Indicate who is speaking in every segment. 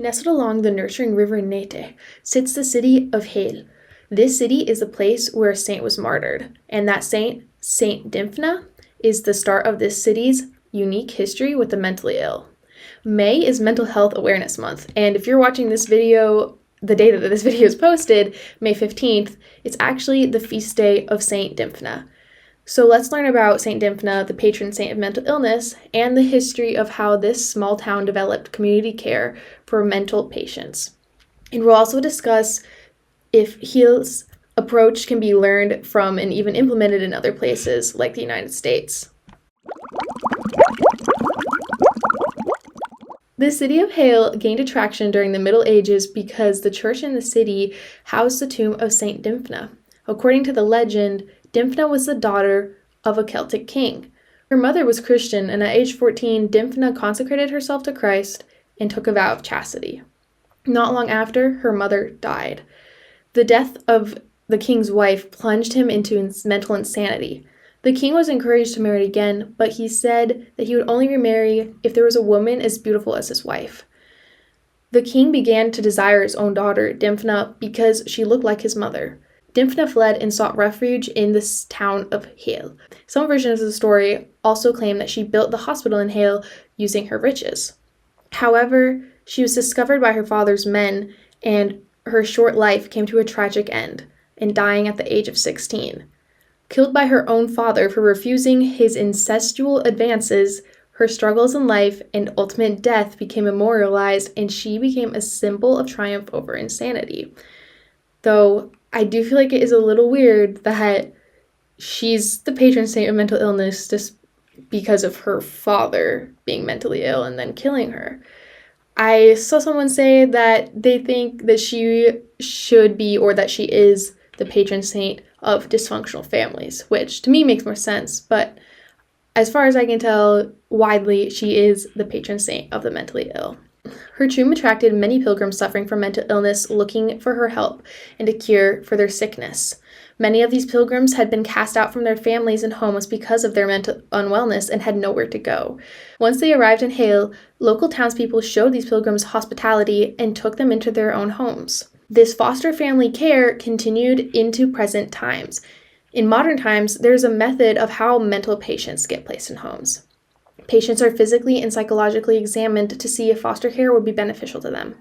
Speaker 1: Nestled along the nurturing river Nete sits the city of Geel. This city is the place where a saint was martyred, and that saint, Saint Dymphna, is the start of this city's unique history with the mentally ill. May is Mental Health Awareness Month, and if you're watching this video, the date that this video is posted, May 15th, it's actually the feast day of Saint Dymphna. So let's learn about Saint Dymphna, the patron saint of mental illness, and the history of how this small town developed community care for mental patients. And we'll also discuss if Geel's approach can be learned from and even implemented in other places like the United States. The city of Geel gained attraction during the Middle Ages because the church in the city housed the tomb of Saint Dymphna. According to the legend, Dymphna was the daughter of a Celtic king. Her mother was Christian, and at age 14, Dymphna consecrated herself to Christ and took a vow of chastity. Not long after, her mother died. The death of the king's wife plunged him into mental insanity. The king was encouraged to marry again, but he said that he would only remarry if there was a woman as beautiful as his wife. The king began to desire his own daughter, Dymphna, because she looked like his mother. Dymphna fled and sought refuge in the town of Geel. Some versions of the story also claim that she built the hospital in Geel using her riches. However, she was discovered by her father's men, and her short life came to a tragic end, in dying at the age of 16. Killed by her own father for refusing his incestual advances, her struggles in life and ultimate death became memorialized, and she became a symbol of triumph over insanity. Though I do feel like it is a little weird that she's the patron saint of mental illness just because of her father being mentally ill and then killing her. I saw someone say that they think that she should be, or that she is, the patron saint of dysfunctional families, which to me makes more sense, but as far as I can tell, widely, she is the patron saint of the mentally ill. Her tomb attracted many pilgrims suffering from mental illness looking for her help and a cure for their sickness. Many of these pilgrims had been cast out from their families and homes because of their mental unwellness and had nowhere to go. Once they arrived in Geel, local townspeople showed these pilgrims hospitality and took them into their own homes. This foster family care continued into present times. In modern times, there's a method of how mental patients get placed in homes. Patients are physically and psychologically examined to see if foster care would be beneficial to them.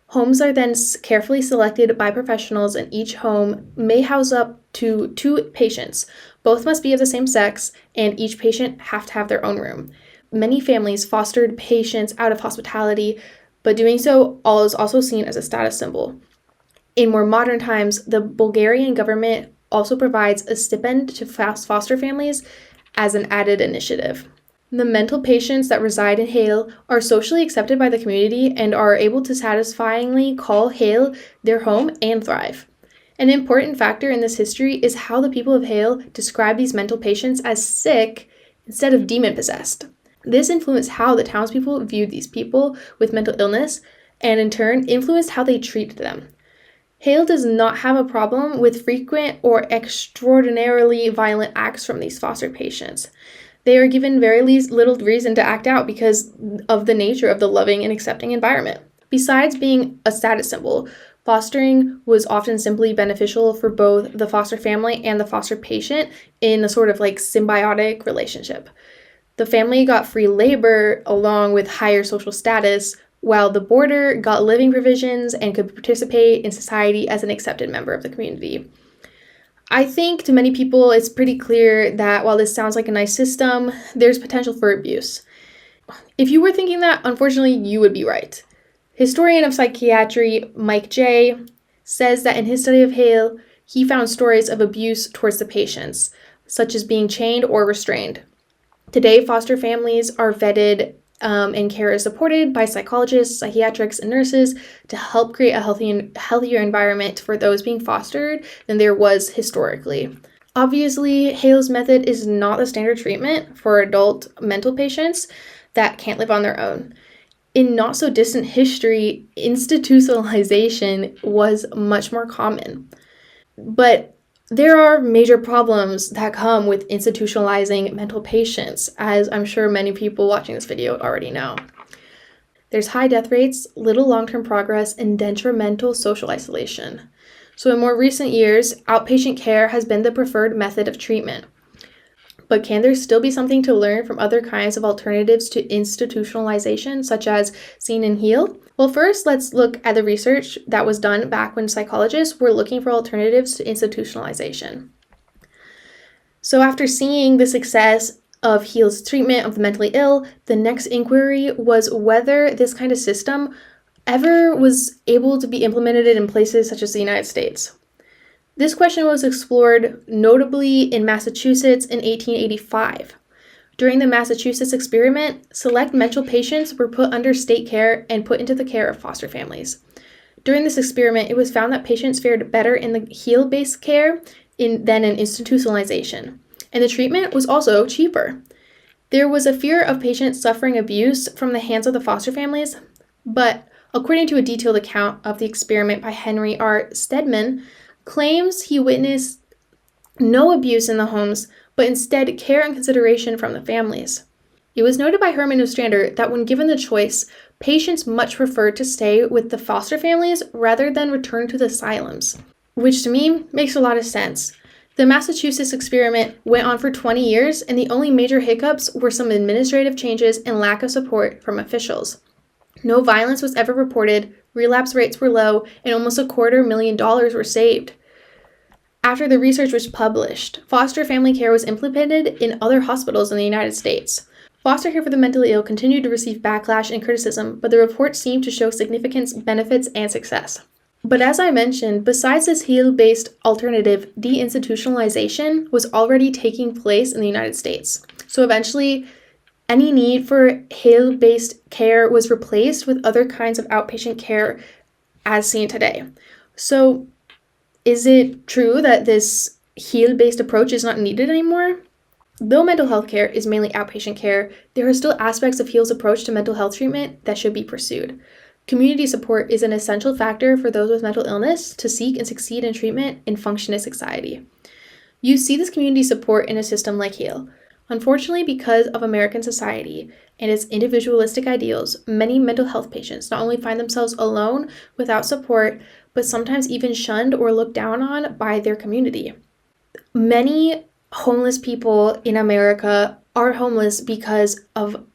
Speaker 1: Homes are then carefully selected by professionals, and each home may house up to 2 patients. Both must be of the same sex, and each patient have to have their own room. Many families fostered patients out of hospitality, but doing so is also seen as a status symbol. In more modern times, the Bulgarian government also provides a stipend to foster families as an added initiative. The mental patients that reside in Geel are socially accepted by the community and are able to satisfyingly call Geel their home and thrive. An important factor in this history is how the people of Geel describe these mental patients as sick instead of demon-possessed. This influenced how the townspeople viewed these people with mental illness, and in turn influenced how they treated them. Geel does not have a problem with frequent or extraordinarily violent acts from these foster patients. They are given very little reason to act out because of the nature of the loving and accepting environment. Besides being a status symbol, fostering was often simply beneficial for both the foster family and the foster patient in a sort of like symbiotic relationship. The family got free labor along with higher social status, while the boarder got living provisions and could participate in society as an accepted member of the community. I think to many people it's pretty clear that while this sounds like a nice system, there's potential for abuse. If you were thinking that, unfortunately, you would be right. Historian of psychiatry Mike J. says that in his study of Geel, he found stories of abuse towards the patients, such as being chained or restrained. Today, foster families are vetted and care is supported by psychologists, psychiatrists, and nurses to help create a healthier environment for those being fostered than there was historically. Obviously, Geel's method is not the standard treatment for adult mental patients that can't live on their own. In not so distant history, institutionalization was much more common. But there are major problems that come with institutionalizing mental patients, as I'm sure many people watching this video already know. There's high death rates, little long-term progress, and detrimental social isolation. So in more recent years, outpatient care has been the preferred method of treatment. But can there still be something to learn from other kinds of alternatives to institutionalization, such as Seen and Heal? Well, first, let's look at the research that was done back when psychologists were looking for alternatives to institutionalization. So after seeing the success of Heal's treatment of the mentally ill, the next inquiry was whether this kind of system ever was able to be implemented in places such as the United States. This question was explored notably in Massachusetts in 1885. During the Massachusetts experiment, select mental patients were put under state care and put into the care of foster families. During this experiment, it was found that patients fared better in the Heal-based care than in institutionalization, and the treatment was also cheaper. There was a fear of patients suffering abuse from the hands of the foster families, but according to a detailed account of the experiment by Henry R. Stedman, claims he witnessed no abuse in the homes, but instead care and consideration from the families. It was noted by Herman Ostrander that when given the choice, patients much preferred to stay with the foster families rather than return to the asylums, which to me makes a lot of sense. The Massachusetts experiment went on for 20 years, and the only major hiccups were some administrative changes and lack of support from officials. No violence was ever reported, relapse rates were low, and almost $250,000 were saved. After the research was published, foster family care was implemented in other hospitals in the United States. Foster care for the mentally ill continued to receive backlash and criticism, but the report seemed to show significant benefits and success. But as I mentioned, besides this Heal-based alternative, deinstitutionalization was already taking place in the United States. So eventually, any need for Heal-based care was replaced with other kinds of outpatient care as seen today. So is it true that this Heal-based approach is not needed anymore? Though mental health care is mainly outpatient care, there are still aspects of Heal's approach to mental health treatment that should be pursued. Community support is an essential factor for those with mental illness to seek and succeed in treatment and function in society. You see this community support in a system like Heal. Unfortunately, because of American society and its individualistic ideals, many mental health patients not only find themselves alone without support, but sometimes even shunned or looked down on by their community. Many homeless people in America are homeless because of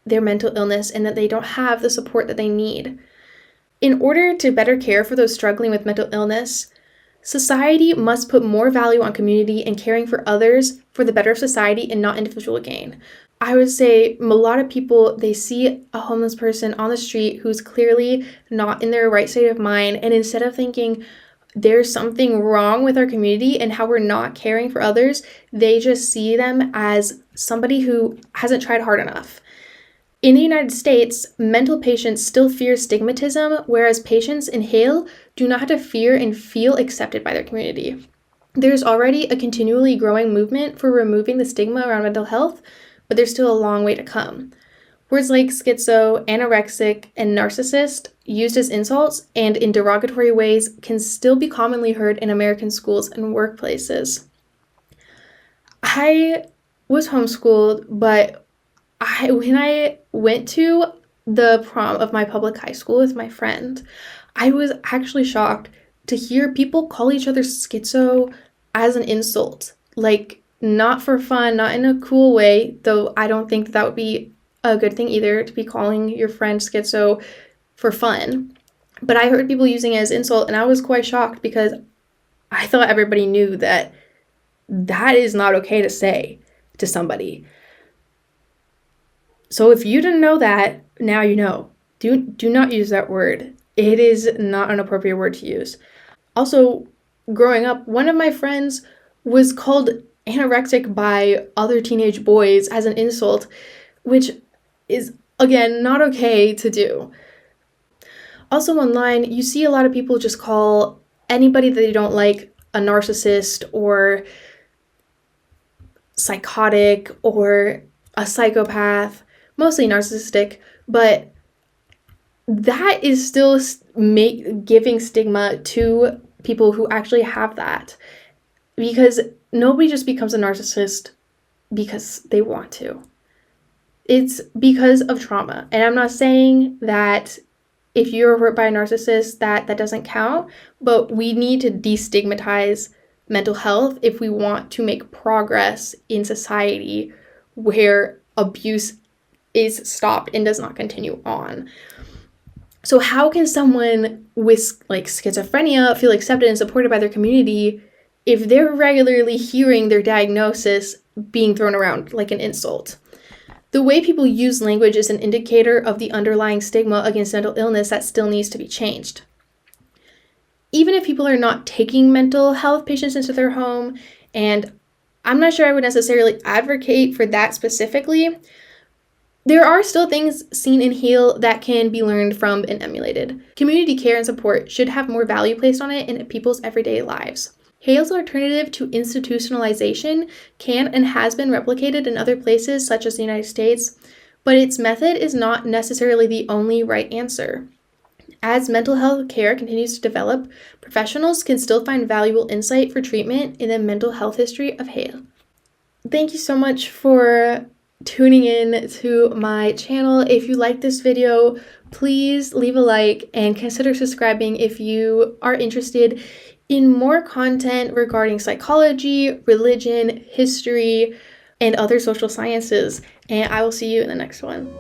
Speaker 1: their mental illness and that they don't have the support that they need. In order to better care for those struggling with mental illness, society must put more value on community and caring for others for the better of society and not individual gain. I would say a lot of people, they see a homeless person on the street who's clearly not in their right state of mind, and instead of thinking there's something wrong with our community and how we're not caring for others, they just see them as somebody who hasn't tried hard enough. In the United States, mental patients still fear stigmatism, whereas patients in Heal do not have to fear and feel accepted by their community. There's already a continually growing movement for removing the stigma around mental health, but there's still a long way to come. Words like schizo, anorexic, and narcissist, used as insults and in derogatory ways, can still be commonly heard in American schools and workplaces. I was homeschooled, but when I went to the prom of my public high school with my friend, I was actually shocked to hear people call each other schizo as an insult. Like, not for fun, not in a cool way, though I don't think that would be a good thing either, to be calling your friend schizo for fun. But I heard people using it as insult, and I was quite shocked because I thought everybody knew that that is not okay to say to somebody. So if you didn't know that, now you know. Do not use that word. It is not an appropriate word to use. Also, growing up, one of my friends was called anorexic by other teenage boys as an insult, which is, again, not okay to do. Also online, you see a lot of people just call anybody that they don't like a narcissist or psychotic or a psychopath, mostly narcissistic, but that is still giving stigma to people who actually have that, because nobody just becomes a narcissist because they want to. it's because of trauma. And I'm not saying that if you're hurt by a narcissist that doesn't count, but we need to destigmatize mental health if we want to make progress in society where abuse is stopped and does not continue on. So how can someone with like schizophrenia feel accepted and supported by their community if they're regularly hearing their diagnosis being thrown around like an insult? The way people use language is an indicator of the underlying stigma against mental illness that still needs to be changed. Even if people are not taking mental health patients into their home, and I'm not sure I would necessarily advocate for that specifically, there are still things seen in Heal that can be learned from and emulated. Community care and support should have more value placed on it in people's everyday lives. Heal's alternative to institutionalization can and has been replicated in other places such as the United States, but its method is not necessarily the only right answer. As mental health care continues to develop, professionals can still find valuable insight for treatment in the mental health history of Hale. Thank you so much for tuning in to my channel. If you like this video, please leave a like and consider subscribing if you are interested in more content regarding psychology, religion, history, and other social sciences. And I will see you in the next one.